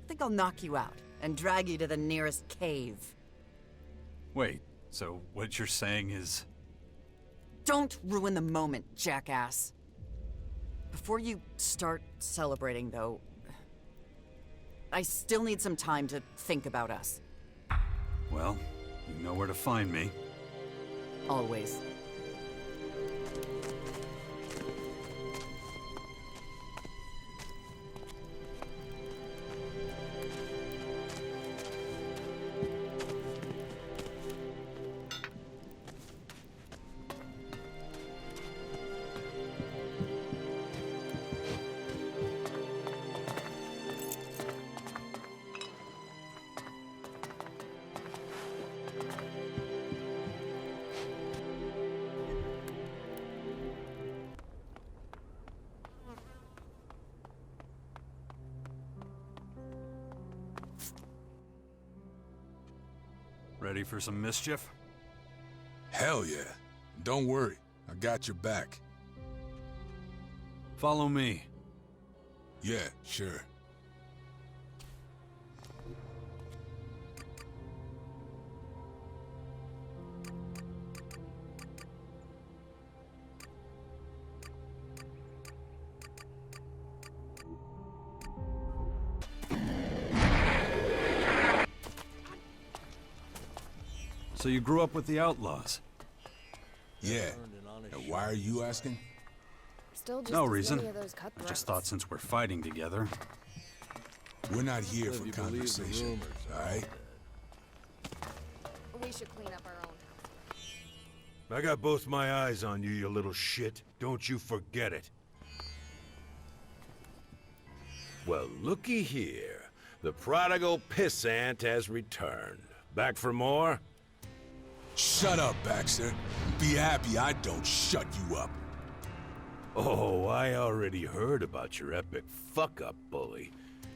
I think I'll knock you out and drag you to the nearest cave. Wait, so what you're saying is... Don't ruin the moment, jackass. Before you start celebrating, though, I still need some time to think about us. Well, you know where to find me. Always. Ready for some mischief? Hell yeah. Don't worry, I got your back. Follow me. Yeah, sure. So you grew up with the outlaws? Yeah. And why are you asking? Still just No as reason. many of those I cutthroats. just thought since we're fighting together. We're not here for conversation, alright? We should clean up our own house. I got both my eyes on you, you little shit. Don't you forget it. Well, looky here. The prodigal pissant has returned. Back for more? Shut up, Baxter. Be happy I don't shut you up. Oh, I already heard about your epic fuck-up, bully.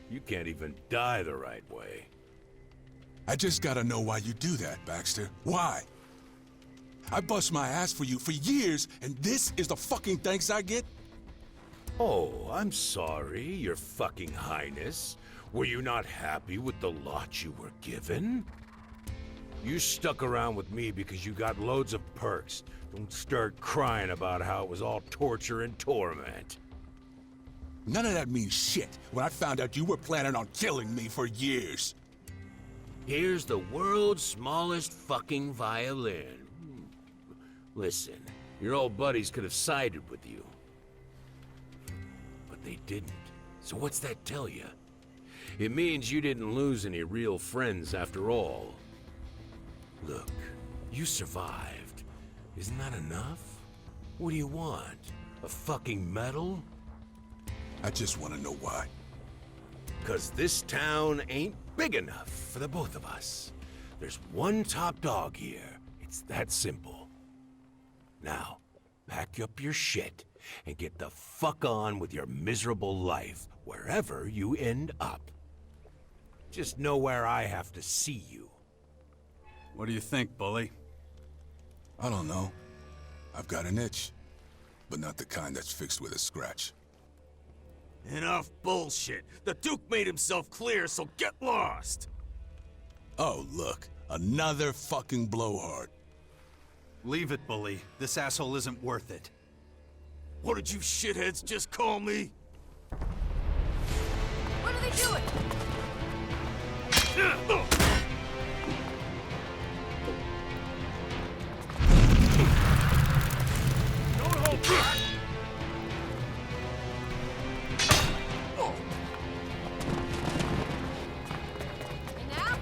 You can't even die the right way. I just gotta know why you do that, Baxter. Why? I bust my ass for you for years, and this is the fucking thanks I get? Oh, I'm sorry, your fucking highness. Were you not happy with the lot you were given? You stuck around with me because you got loads of perks. Don't start crying about how it was all torture and torment. None of that means shit when I found out you were planning on killing me for years. Here's the world's smallest fucking violin. Listen, your old buddies could have sided with you. But they didn't. So what's that tell you? It means you didn't lose any real friends after all. Look, you survived. Isn't that enough? What do you want? A fucking medal? I just want to know why. 'Cause this town ain't big enough for the both of us. There's one top dog here. It's that simple. Now, pack up your shit and get the fuck on with your miserable life, wherever you end up. Just know where I have to see you. What do you think, bully? I don't know. I've got an itch, but not the kind that's fixed with a scratch. Enough bullshit. The Duke made himself clear, so get lost! Oh, look. Another fucking blowhard. Leave it, bully. This asshole isn't worth it. What did you shitheads just call me? What are they doing? Don't hold back! And now?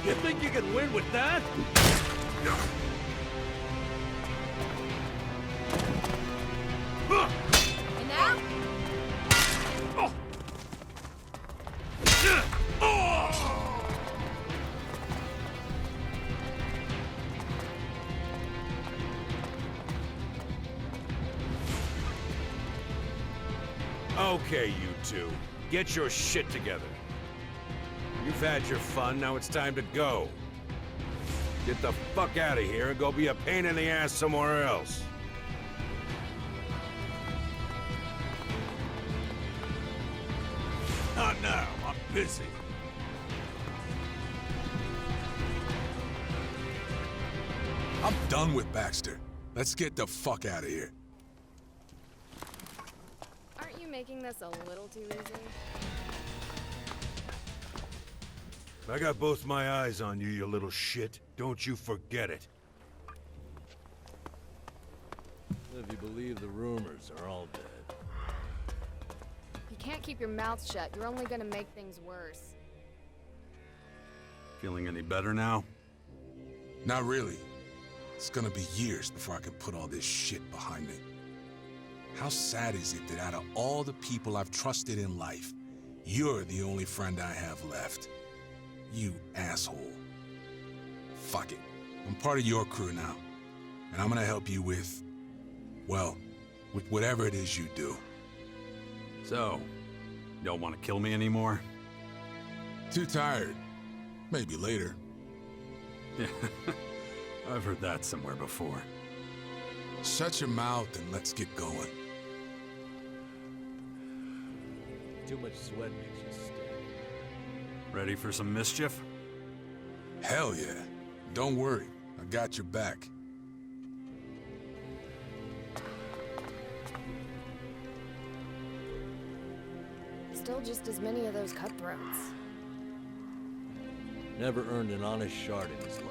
You think you can win with that? And now? Okay, you two. Get your shit together. You've had your fun, now it's time to go. Get the fuck out of here and go be a pain in the ass somewhere else. Not now, I'm busy. I'm done with Baxter. Let's get the fuck out of here. Aren't you making this a little too easy? I got both my eyes on you, you little shit. Don't you forget it. If you believe the rumors are all dead. You can't keep your mouth shut. You're only gonna make things worse. Feeling any better now? Not really. It's gonna be years before I can put all this shit behind me. How sad is it that out of all the people I've trusted in life, you're the only friend I have left? You asshole. Fuck it. I'm part of your crew now. And I'm gonna help you with, well, with whatever it is you do. So, you don't want to kill me anymore? Too tired. Maybe later. Yeah, I've heard that somewhere before. Shut your mouth and let's get going. Too much sweat makes you stick. Ready for some mischief? Hell yeah. Don't worry. I got your back. Still just as many of those cutthroats. Never earned an honest shard in his life.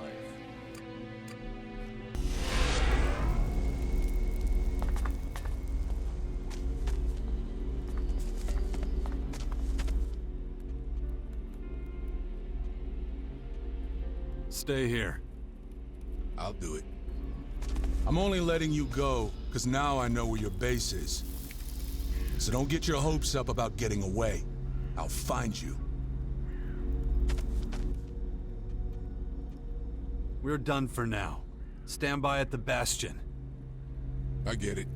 Stay here. I'll do it. I'm only letting you go because now I know where your base is. So don't get your hopes up about getting away. I'll find you. We're done for now. Stand by at the bastion. I get it.